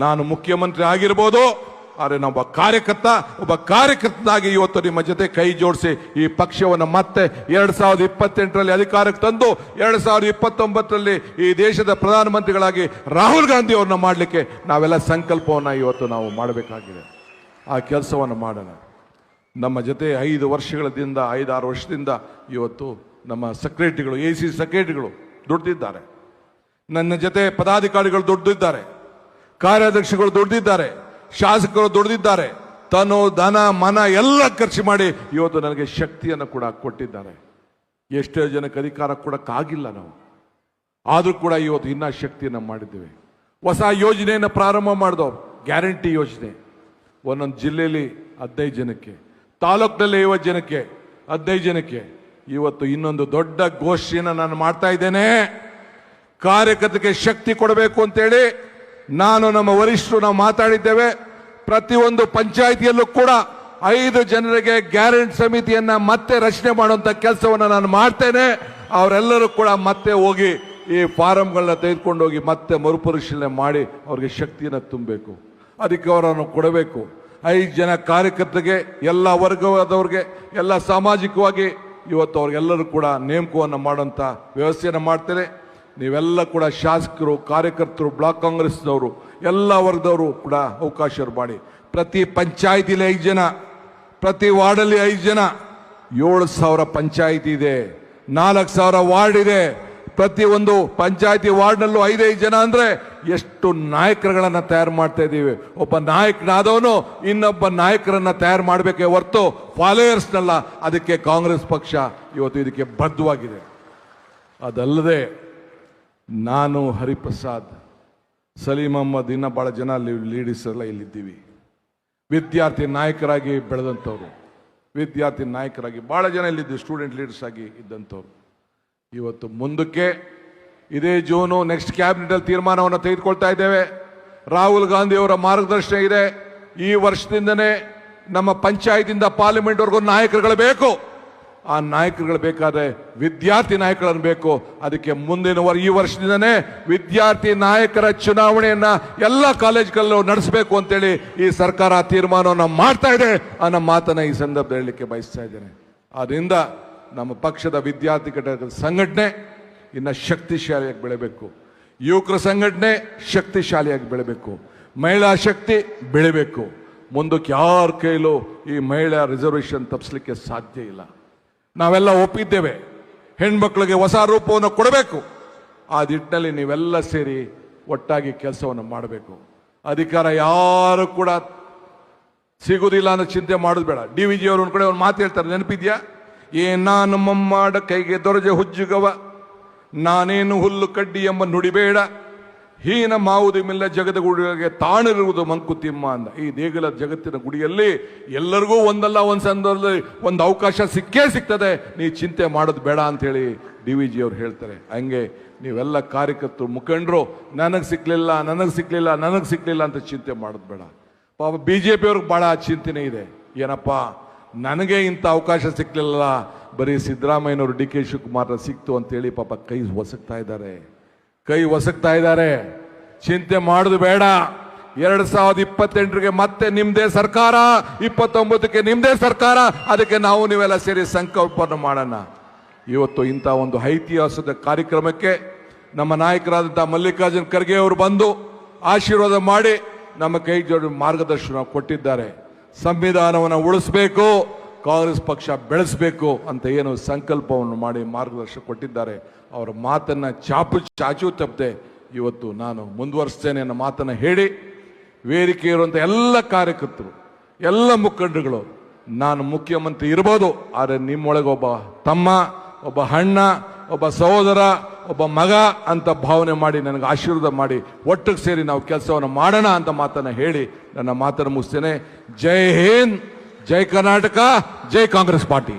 ನಾನು ಮುಖ್ಯಮಂತ್ರಿ ಆಗಿರ್ಬೋದು, ಆದರೆ ಒಬ್ಬ ಕಾರ್ಯಕರ್ತನಾಗಿ ಇವತ್ತು ನಿಮ್ಮ ಜೊತೆ ಕೈ ಜೋಡಿಸಿ ಈ ಪಕ್ಷವನ್ನು ಮತ್ತೆ 2028ರಲ್ಲಿ ಅಧಿಕಾರಕ್ಕೆ ತಂದು 2029ರಲ್ಲಿ ಈ ದೇಶದ ಪ್ರಧಾನಮಂತ್ರಿಗಳಾಗಿ ರಾಹುಲ್ ಗಾಂಧಿ ಅವ್ರನ್ನ ಮಾಡಲಿಕ್ಕೆ ನಾವೆಲ್ಲ ಸಂಕಲ್ಪವನ್ನು ಇವತ್ತು ನಾವು ಮಾಡಬೇಕಾಗಿದೆ. ಆ ಕೆಲಸವನ್ನು ಮಾಡೋಣ. ನಮ್ಮ ಜೊತೆ 5 ವರ್ಷಗಳಿಂದ 5-6 ವರ್ಷದಿಂದ ಇವತ್ತು ನಮ್ಮ ಸೆಕ್ರೆಟರಿಗಳು, AC ಸೆಕ್ರೆಟರಿಗಳು ದುಡ್ದಿದ್ದಾರೆ. ನನ್ನ ಜೊತೆ ಪದಾಧಿಕಾರಿಗಳು ದುಡ್ದಿದ್ದಾರೆ, ಕಾರ್ಯಾಧ್ಯಕ್ಷಗಳು ದುಡ್ದಿದ್ದಾರೆ, ಶಾಸಕರು ದುಡ್ದಿದ್ದಾರೆ. ತನು ಧನ ಮನ ಎಲ್ಲ ಖರ್ಚು ಮಾಡಿ ಇವತ್ತು ನನಗೆ ಶಕ್ತಿಯನ್ನು ಕೂಡ ಕೊಟ್ಟಿದ್ದಾರೆ. ಎಷ್ಟೋ ಜನಕ್ಕೆ ಅಧಿಕಾರ ಕೊಡಕ್ಕಾಗಿಲ್ಲ ನಾವು, ಆದರೂ ಕೂಡ ಇವತ್ತು ಇನ್ನ ಶಕ್ತಿಯನ್ನು ಮಾಡಿದ್ದೇವೆ. ಹೊಸ ಯೋಜನೆಯನ್ನು ಪ್ರಾರಂಭ ಮಾಡಿದವರು, ಗ್ಯಾರಂಟಿ ಯೋಜನೆ. ಒಂದೊಂದು ಜಿಲ್ಲೆಯಲ್ಲಿ 15 ಜನಕ್ಕೆ, ತಾಲೂಕಿನಲ್ಲಿ 50 ಜನಕ್ಕೆ, 15 ಜನಕ್ಕೆ. ಇವತ್ತು ಇನ್ನೊಂದು ದೊಡ್ಡ ಗೋಷ್ಠಿಯನ್ನು ನಾನು ಮಾಡ್ತಾ ಇದ್ದೇನೆ. ಕಾರ್ಯಕರ್ತರಿಗೆ ಶಕ್ತಿ ಕೊಡಬೇಕು ಅಂತೇಳಿ ನಾನು, ನಮ್ಮ ವರಿಷ್ಠರು ನಾವು ಮಾತಾಡಿದ್ದೇವೆ. ಪ್ರತಿಯೊಂದು ಪಂಚಾಯಿತಿಯಲ್ಲೂ ಕೂಡ 5 ಜನರಿಗೆ ಗ್ಯಾರಂಟಿ ಸಮಿತಿಯನ್ನ ಮತ್ತೆ ರಚನೆ ಮಾಡುವಂತ ಕೆಲಸವನ್ನು ನಾನು ಮಾಡ್ತೇನೆ. ಅವರೆಲ್ಲರೂ ಕೂಡ ಮತ್ತೆ ಹೋಗಿ ಈ ಫಾರಂಗಳನ್ನ ತೆಗೆದುಕೊಂಡು ಹೋಗಿ ಮತ್ತೆ ಮರುಪರಿಶೀಲನೆ ಮಾಡಿ ಅವ್ರಿಗೆ ಶಕ್ತಿಯನ್ನು ತುಂಬಬೇಕು. ಅದಕ್ಕೆ ಅವರನ್ನು ಕೊಡಬೇಕು. 5 ಜನ ಕಾರ್ಯಕರ್ತರಿಗೆ, ಎಲ್ಲ ವರ್ಗವಾದವ್ರಿಗೆ, ಎಲ್ಲ ಸಾಮಾಜಿಕವಾಗಿ ಇವತ್ತು ಅವ್ರಿಗೆಲ್ಲರೂ ಕೂಡ ನೇಮಕವನ್ನು ಮಾಡುವಂಥ ವ್ಯವಸ್ಥೆಯನ್ನು ಮಾಡ್ತೇನೆ. ನೀವೆಲ್ಲ ಕೂಡ ಶಾಸಕರು, ಕಾರ್ಯಕರ್ತರು, ಬ್ಲಾಕ್ ಕಾಂಗ್ರೆಸ್ನವರು, ಎಲ್ಲ ವರ್ಗದವರು ಕೂಡ ಅವಕಾಶ ಮಾಡಿ. ಪ್ರತಿ ಪಂಚಾಯಿತಿಲಿ 5 ಜನ, ಪ್ರತಿ ವಾರ್ಡಲ್ಲಿ 5 ಜನ. 7,000 ಪಂಚಾಯಿತಿ ಇದೆ, 4,000 ವಾರ್ಡ್ ಇದೆ. ಪ್ರತಿ ಒಂದು ಪಂಚಾಯಿತಿ ವಾರ್ಡ್ನಲ್ಲೂ 5-5 ಜನ ಅಂದ್ರೆ ಎಷ್ಟು ನಾಯಕರುಗಳನ್ನ ತಯಾರು ಮಾಡ್ತಾ ಇದ್ದೀವಿ. ಒಬ್ಬ ನಾಯಕನಾದವನು ಇನ್ನೊಬ್ಬ ನಾಯಕರನ್ನ ತಯಾರು ಮಾಡಬೇಕೇ ಹೊರತು ಫಾಲೋಯರ್ಸ್ನಲ್ಲ. ಅದಕ್ಕೆ ಕಾಂಗ್ರೆಸ್ ಪಕ್ಷ ಇವತ್ತು ಇದಕ್ಕೆ ಬದ್ಧವಾಗಿದೆ. ಅದಲ್ಲದೆ ನಾನು, ಹರಿಪ್ರಸಾದ್, ಸಲೀಂ ಅಹಮ್ಮದ್, ಇನ್ನ ಬಹಳ ಜನ ಲೀಡರ್ಸ್ ಎಲ್ಲ ಇಲ್ಲಿದ್ದೀವಿ. ವಿದ್ಯಾರ್ಥಿ ನಾಯಕರಾಗಿ ಬೆಳೆದಂಥವ್ರು, ವಿದ್ಯಾರ್ಥಿ ನಾಯಕರಾಗಿ ಬಹಳ ಜನ ಇಲ್ಲಿದ್ದೀವಿ, ಸ್ಟೂಡೆಂಟ್ ಲೀಡರ್ಸ್ ಆಗಿ ಇದ್ದಂಥವ್ರು. ಇವತ್ತು ಮುಂದಕ್ಕೆ ಇದೇ ಜೂನು ನೆಕ್ಸ್ಟ್ ಕ್ಯಾಬಿನೆಟ್ ಅಲ್ಲಿ ತೀರ್ಮಾನವನ್ನು ತೆಗೆದುಕೊಳ್ತಾ ಇದ್ದೇವೆ. ರಾಹುಲ್ ಗಾಂಧಿ ಅವರ ಮಾರ್ಗದರ್ಶನ ಇದೆ. ಈ ವರ್ಷದಿಂದನೇ ನಮ್ಮ ಪಂಚಾಯತಿಂದ ಪಾರ್ಲಿಮೆಂಟ್ ವರೆಗೂ ನಾಯಕರುಗಳು ಬೇಕು. ಆ ನಾಯಕರುಗಳು ಬೇಕಾದ್ರೆ ವಿದ್ಯಾರ್ಥಿ ನಾಯಕರನ್ನು ಬೇಕು. ಅದಕ್ಕೆ ಮುಂದಿನ ಈ ವರ್ಷದಿಂದನೇ ವಿದ್ಯಾರ್ಥಿ ನಾಯಕರ ಚುನಾವಣೆಯನ್ನ ಎಲ್ಲ ಕಾಲೇಜ್ಗಳಲ್ಲೂ ನಡೆಸಬೇಕು ಅಂತೇಳಿ ಈ ಸರ್ಕಾರ ತೀರ್ಮಾನವನ್ನು ಮಾಡ್ತಾ ಇದೆ ಅನ್ನೋ ಮಾತನ್ನ ಈ ಸಂದರ್ಭದಲ್ಲಿ ಹೇಳಲಿಕ್ಕೆ ಬಯಸ್ತಾ ಇದ್ದೇನೆ. ಆದ್ರಿಂದ ನಮ್ಮ ಪಕ್ಷದ ವಿದ್ಯಾರ್ಥಿ ಘಟಕದ ಸಂಘಟನೆ ಇನ್ನ ಶಕ್ತಿಶಾಲಿಯಾಗಿ ಬೆಳೆಬೇಕು. ಯುವಕರ ಸಂಘಟನೆ ಶಕ್ತಿಶಾಲಿಯಾಗಿ ಬೆಳೆಬೇಕು. ಮಹಿಳಾ ಶಕ್ತಿ ಬೆಳೆಬೇಕು. ಮುಂದಕ್ಕೆ ಯಾರ ಕೈಲೂ ಈ ಮಹಿಳಾ ರಿಸರ್ವೇಶನ್ ತಪ್ಪಿಸ್ಲಿಕ್ಕೆ ಸಾಧ್ಯ ಇಲ್ಲ. ನಾವೆಲ್ಲ ಒಪ್ಪಿದ್ದೇವೆ, ಹೆಣ್ಮಕ್ಳಿಗೆ ಹೊಸ ರೂಪವನ್ನು ಕೊಡಬೇಕು. ಆ ನಿಟ್ಟಿನಲ್ಲಿ ನೀವೆಲ್ಲ ಸೇರಿ ಒಟ್ಟಾಗಿ ಕೆಲಸವನ್ನು ಮಾಡಬೇಕು. ಅಧಿಕಾರ ಯಾರು ಕೂಡ ಸಿಗುವುದಿಲ್ಲ ಅನ್ನೋ ಚಿಂತೆ ಮಾಡೋದು ಬೇಡ. DVG ಅವರು ಒಂದ್ ಕಡೆ ಒಂದು ಮಾತು ಹೇಳ್ತಾರೆ, ನೆನಪಿದ್ಯಾ? ನಾನು ಮಮ್ಮಾಡ ಕೈಗೆ ದೊರಜೆ ಹುಜ್ಜುಗವ, ನಾನೇನು ಹುಲ್ಲು ಕಡ್ಡಿ ಎಂಬ ನುಡಿಬೇಡ, ಹೀನ ಮಾವುದು ಮಿಲ್ಲ ಜಗದ ಗುಡಿಗೆ ತಾಣಿರುವುದು ಮಂಕುತಿಮ್ಮ ಅಂದ. ಈ ದೇಗುಲ ಜಗತ್ತಿನ ಗುಡಿಯಲ್ಲಿ ಎಲ್ಲರಿಗೂ ಒಂದಲ್ಲ ಒಂದು ಸಂದರ್ಭದಲ್ಲಿ ಒಂದು ಅವಕಾಶ ಸಿಕ್ಕೇ ಸಿಗ್ತದೆ. ನೀ ಚಿಂತೆ ಮಾಡೋದು ಬೇಡ ಅಂತ ಹೇಳಿ DVG ಅವರು ಹೇಳ್ತಾರೆ. ಹಂಗೆ ನೀವೆಲ್ಲ ಕಾರ್ಯಕರ್ತರು, ಮುಖಂಡರು ನನಗೆ ಸಿಕ್ಲಿಲ್ಲ ಅಂತ ಚಿಂತೆ ಮಾಡೋದು ಬೇಡ. ಪಾಪ BJP ಅವ್ರಿಗೆ ಬಹಳ ಚಿಂತನೆ ಇದೆ. ಏನಪ್ಪ, ನನಗೆ ಇಂಥ ಅವಕಾಶ ಸಿಕ್ಲಿಲ್ಲ, ಬರೀ ಸಿದ್ದರಾಮಯ್ಯನವರು DK ಶಿವಕುಮಾರ್ ಸಿಕ್ತು ಅಂತೇಳಿ ಪಾಪ ಕೈ ಒಸಕ್ತಾ ಇದ್ದಾರೆ. ಚಿಂತೆ ಮಾಡೋದು ಬೇಡ. 2028ರಿಗೆ ಮತ್ತೆ ನಿಮ್ದೇ ಸರ್ಕಾರ, 29ಕ್ಕೆ ನಿಮ್ದೇ ಸರ್ಕಾರ. ಅದಕ್ಕೆ ನಾವು ನೀವೆಲ್ಲ ಸೇರಿ ಸಂಕಲ್ಪವನ್ನು ಮಾಡೋಣ. ಇವತ್ತು ಇಂಥ ಒಂದು ಐತಿಹಾಸಿಕ ಕಾರ್ಯಕ್ರಮಕ್ಕೆ ನಮ್ಮ ನಾಯಕರಾದಂತಹ ಮಲ್ಲಿಕಾರ್ಜುನ್ ಖರ್ಗೆ ಅವರು ಬಂದು ಆಶೀರ್ವಾದ ಮಾಡಿ ನಮ್ಮ ಕೈ ಜೋಡಿ ಮಾರ್ಗದರ್ಶನ ಕೊಟ್ಟಿದ್ದಾರೆ. ಸಂವಿಧಾನವನ್ನು ಉಳಿಸಬೇಕು, ಕಾಂಗ್ರೆಸ್ ಪಕ್ಷ ಬೆಳೆಸಬೇಕು ಅಂತ ಏನು ಸಂಕಲ್ಪವನ್ನು ಮಾಡಿ ಮಾರ್ಗದರ್ಶನ ಕೊಟ್ಟಿದ್ದಾರೆ. ಅವರ ಮಾತನ್ನ ಚಾಚು ತಪ್ಪದೆ ಇವತ್ತು ನಾನು ಮುಂದುವರಿಸ್ತೇನೆ ಅನ್ನೋ ಮಾತನ್ನ ಹೇಳಿ, ವೇದಿಕೆ ಇರುವಂತ ಎಲ್ಲ ಕಾರ್ಯಕರ್ತರು, ಎಲ್ಲ ಮುಖಂಡರುಗಳು, ನಾನು ಮುಖ್ಯಮಂತ್ರಿ ಇರ್ಬೋದು, ಆದರೆ ನಿಮ್ಮೊಳಗೆ ಒಬ್ಬ ತಮ್ಮ, ಒಬ್ಬ ಅಣ್ಣ, ಒಬ್ಬ ಸಹೋದರ, ಒಬ್ಬ ಮಗ ಅಂತ ಭಾವನೆ ಮಾಡಿ ನನಗೆ ಆಶೀರ್ವಾದ ಮಾಡಿ ಒಟ್ಟಿಗೆ ಸೇರಿ ನಾವು ಕೆಲಸವನ್ನು ಮಾಡೋಣ ಅಂತ ಮಾತನ್ನ ಹೇಳಿ ನನ್ನ ಮಾತನ್ನು ಮುಗಿಸ್ತೇನೆ. ಜೈ ಹಿಂದ್, ಜೈ ಕರ್ನಾಟಕ, ಜೈ ಕಾಂಗ್ರೆಸ್ ಪಾರ್ಟಿ.